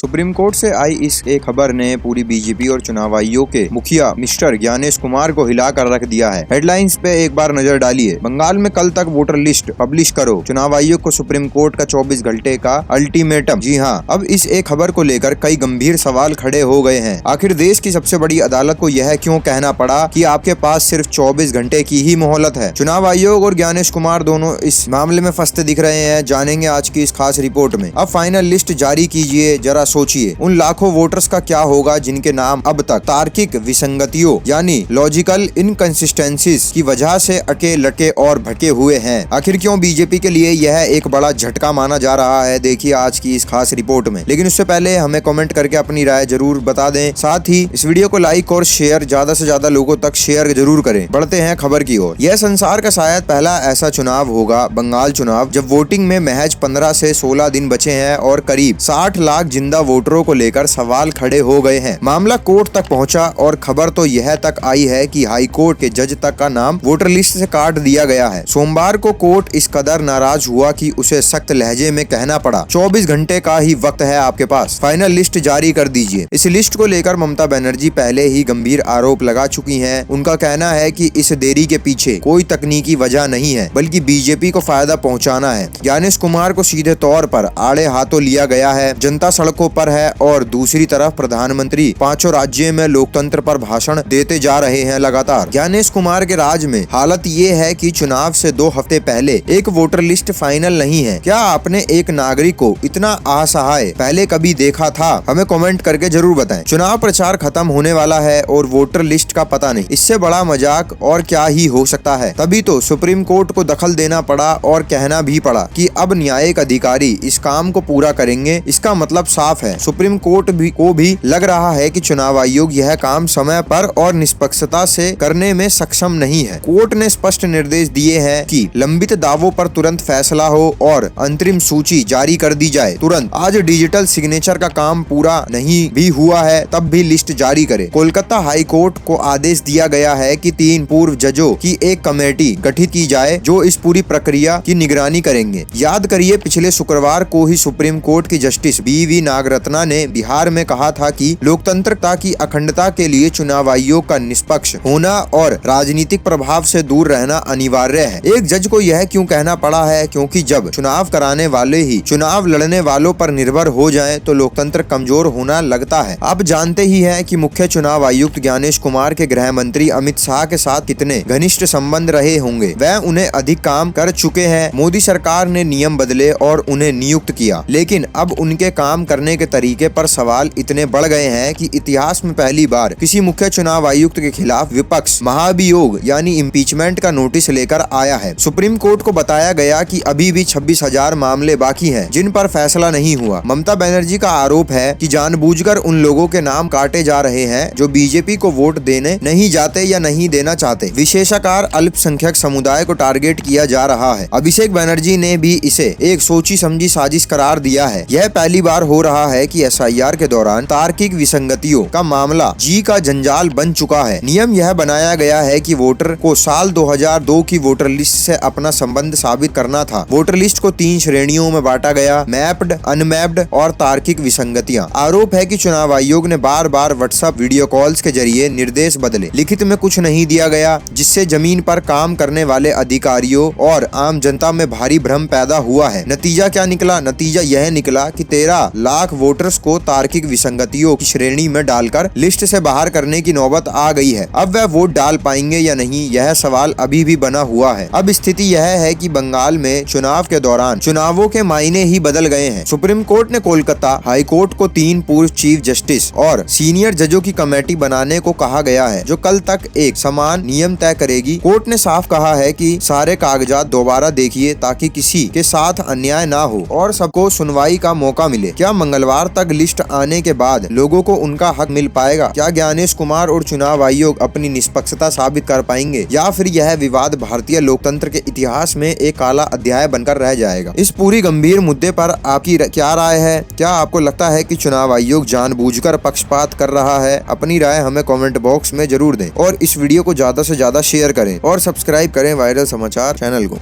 Supreme court से आई इस एक खबर ने पूरी बीजेपी और चुनाव आयोग के मुखिया मिस्टर ज्ञानेश कुमार को हिलाकर रख दिया है। हेडलाइंस पे एक बार नजर डालिए। बंगाल में कल तक वोटर लिस्ट पब्लिश करो, चुनाव आयोग को सुप्रीम कोर्ट का 24 घंटे का अल्टीमेटम। जी हाँ, अब इस एक खबर को लेकर कई गंभीर सवाल खड़े हो गए हैं। आखिर देश की सबसे बड़ी अदालत को यह क्यों कहना पड़ा कि आपके पास सिर्फ 24 घंटे की ही मोहलत है। चुनाव आयोग और ज्ञानेश कुमार दोनों इस मामले में फंसते दिख रहे हैं। जानेंगे आज की इस खास रिपोर्ट में। अब फाइनल लिस्ट जारी कीजिए, जरा सोचिए उन लाखों वोटर्स का क्या होगा जिनके नाम अब तक तार्किक विसंगतियों यानी लॉजिकल इनकंसिस्टेंसीज की वजह से अटके लटके और भटके हुए हैं। आखिर क्यों बीजेपी के लिए यह एक बड़ा झटका माना जा रहा है, देखिए आज की इस खास रिपोर्ट में। लेकिन उससे पहले हमें कमेंट करके अपनी राय जरूर बता दें। साथ ही इस वीडियो को लाइक और शेयर ज्यादा से ज्यादा लोगों तक शेयर जरूर करें। बढ़ते हैं खबर की ओर। यह संसार का शायद पहला ऐसा चुनाव होगा, बंगाल चुनाव, जब वोटिंग में महज 15 से 16 दिन बचे हैं और करीब 60 लाख जिंदा वोटरों को लेकर सवाल खड़े हो गए हैं। मामला कोर्ट तक पहुंचा और खबर तो यह तक आई है कि हाई कोर्ट के जज तक का नाम वोटर लिस्ट से काट दिया गया है। सोमवार को कोर्ट इस कदर नाराज हुआ कि उसे सख्त लहजे में कहना पड़ा, 24 घंटे का ही वक्त है आपके पास, फाइनल लिस्ट जारी कर दीजिए। इस लिस्ट को लेकर ममता बनर्जी पहले ही गंभीर आरोप लगा चुकी हैं। उनका कहना है कि इस देरी के पीछे कोई तकनीकी वजह नहीं है, बल्कि बीजेपी को फायदा पहुंचाना है। ज्ञानेश कुमार को सीधे तौर पर आड़े हाथों लिया गया है। जनता सड़कों पर है और दूसरी तरफ प्रधानमंत्री पांचों राज्यों में लोकतंत्र पर भाषण देते जा रहे हैं लगातार। ज्ञानेश कुमार के राज में हालत ये है कि चुनाव से 2 हफ्ते पहले एक वोटर लिस्ट फाइनल नहीं है। क्या आपने एक नागरिक को इतना असहाय पहले कभी देखा था? हमें कमेंट करके जरूर बताएं। चुनाव प्रचार खत्म होने वाला है और वोटर लिस्ट का पता नहीं। इससे बड़ा मजाक और क्या ही हो सकता है। तभी तो सुप्रीम कोर्ट को दखल देना पड़ा और कहना भी पड़ा कि अब न्यायिक अधिकारी इस काम को पूरा करेंगे। इसका मतलब साफ है, सुप्रीम कोर्ट को भी लग रहा है कि चुनाव आयोग यह काम समय पर और निष्पक्षता से करने में सक्षम नहीं है। कोर्ट ने स्पष्ट निर्देश दिए हैं कि लंबित दावों पर तुरंत फैसला हो और अंतरिम सूची जारी कर दी जाए तुरंत। आज डिजिटल सिग्नेचर का काम पूरा नहीं भी हुआ है, तब भी लिस्ट जारी करे। कोलकाता हाई कोर्ट को आदेश दिया गया है कि 3 पूर्व जजों की एक कमेटी गठित की जाए जो इस पूरी प्रक्रिया की निगरानी करेंगे। याद करिए, पिछले शुक्रवार को ही सुप्रीम कोर्ट की जस्टिस BV नागरत्ना ने बिहार में कहा था कि लोकतंत्रता की अखंडता के लिए चुनाव आयोग का निष्पक्ष होना और राजनीतिक प्रभाव से दूर रहना अनिवार्य है। एक जज को यह क्यों कहना पड़ा है? क्योंकि जब चुनाव कराने वाले ही चुनाव लड़ने वालों पर निर्भर हो जाएं, तो लोकतंत्र कमजोर होना लगता है। आप जानते ही हैं कि मुख्य चुनाव आयुक्त ज्ञानेश कुमार के गृह मंत्री अमित शाह के साथ कितने घनिष्ठ संबंध रहे होंगे। वह उन्हें अधिक काम कर चुके हैं। मोदी सरकार ने नियम बदले और उन्हें नियुक्त किया, लेकिन अब उनके काम करने के तरीके पर सवाल इतने बढ़ गए हैं कि इतिहास में पहली बार किसी मुख्य चुनाव आयुक्त के खिलाफ विपक्ष महाभियोग यानी इम्पीचमेंट का नोटिस लेकर आया है। सुप्रीम कोर्ट को बताया गया कि अभी भी 26,000 मामले बाकी हैं जिन पर फैसला नहीं हुआ। ममता बनर्जी का आरोप है कि जानबूझकर उन लोगों के नाम काटे जा रहे हैं जो बीजेपी को वोट देने नहीं जाते या नहीं देना चाहते। विशेषकर अल्पसंख्यक समुदाय को टारगेट किया जा रहा है। अभिषेक बनर्जी ने भी इसे एक सोची समझी साजिश करार दिया है। यह पहली बार हो रहा है कि SIR के दौरान तार्किक विसंगतियों का मामला जी का जंजाल बन चुका है। नियम यह बनाया गया है कि वोटर को साल 2002 की वोटर लिस्ट से अपना संबंध साबित करना था। वोटर लिस्ट को 3 श्रेणियों में बांटा गया, मैप्ड, अनमैप्ड और तार्किक विसंगतियां। आरोप है कि चुनाव आयोग ने बार बार व्हाट्सएप वीडियो कॉल्स के जरिए निर्देश बदले, लिखित में कुछ नहीं दिया गया, जिससे जमीन पर काम करने वाले अधिकारियों और आम जनता में भारी भ्रम पैदा हुआ है। नतीजा क्या निकला? नतीजा यह निकला कि 13 लाख वोटर्स को तार्किक विसंगतियों की श्रेणी में डालकर लिस्ट से बाहर करने की नौबत आ गई है। अब वह वोट डाल पाएंगे या नहीं, यह सवाल अभी भी बना हुआ है। अब स्थिति यह है कि बंगाल में चुनाव के दौरान चुनावों के मायने ही बदल गए हैं। सुप्रीम कोर्ट ने कोलकाता हाई कोर्ट को 3 पूर्व चीफ जस्टिस और सीनियर जजों की कमेटी बनाने को कहा गया है, जो कल तक एक समान नियम तय करेगी। कोर्ट ने साफ कहा है कि सारे कागजात दोबारा देखिए ताकि किसी के साथ अन्याय ना हो और सबको सुनवाई का मौका मिले। क्या मंगलवार तक लिस्ट आने के बाद लोगों को उनका हक मिल पाएगा? क्या ज्ञानेश कुमार और चुनाव आयोग अपनी निष्पक्षता साबित कर पाएंगे, या फिर यह विवाद भारतीय लोकतंत्र के इतिहास में एक काला अध्याय बनकर रह जाएगा? इस पूरी गंभीर मुद्दे पर आपकी क्या राय है? क्या आपको लगता है कि चुनाव आयोग जानबूझकर पक्षपात कर रहा है? अपनी राय हमें कमेंट बॉक्स में जरूर दें और इस वीडियो को ज्यादा से ज्यादा शेयर करें और सब्सक्राइब करें वायरल समाचार चैनल को।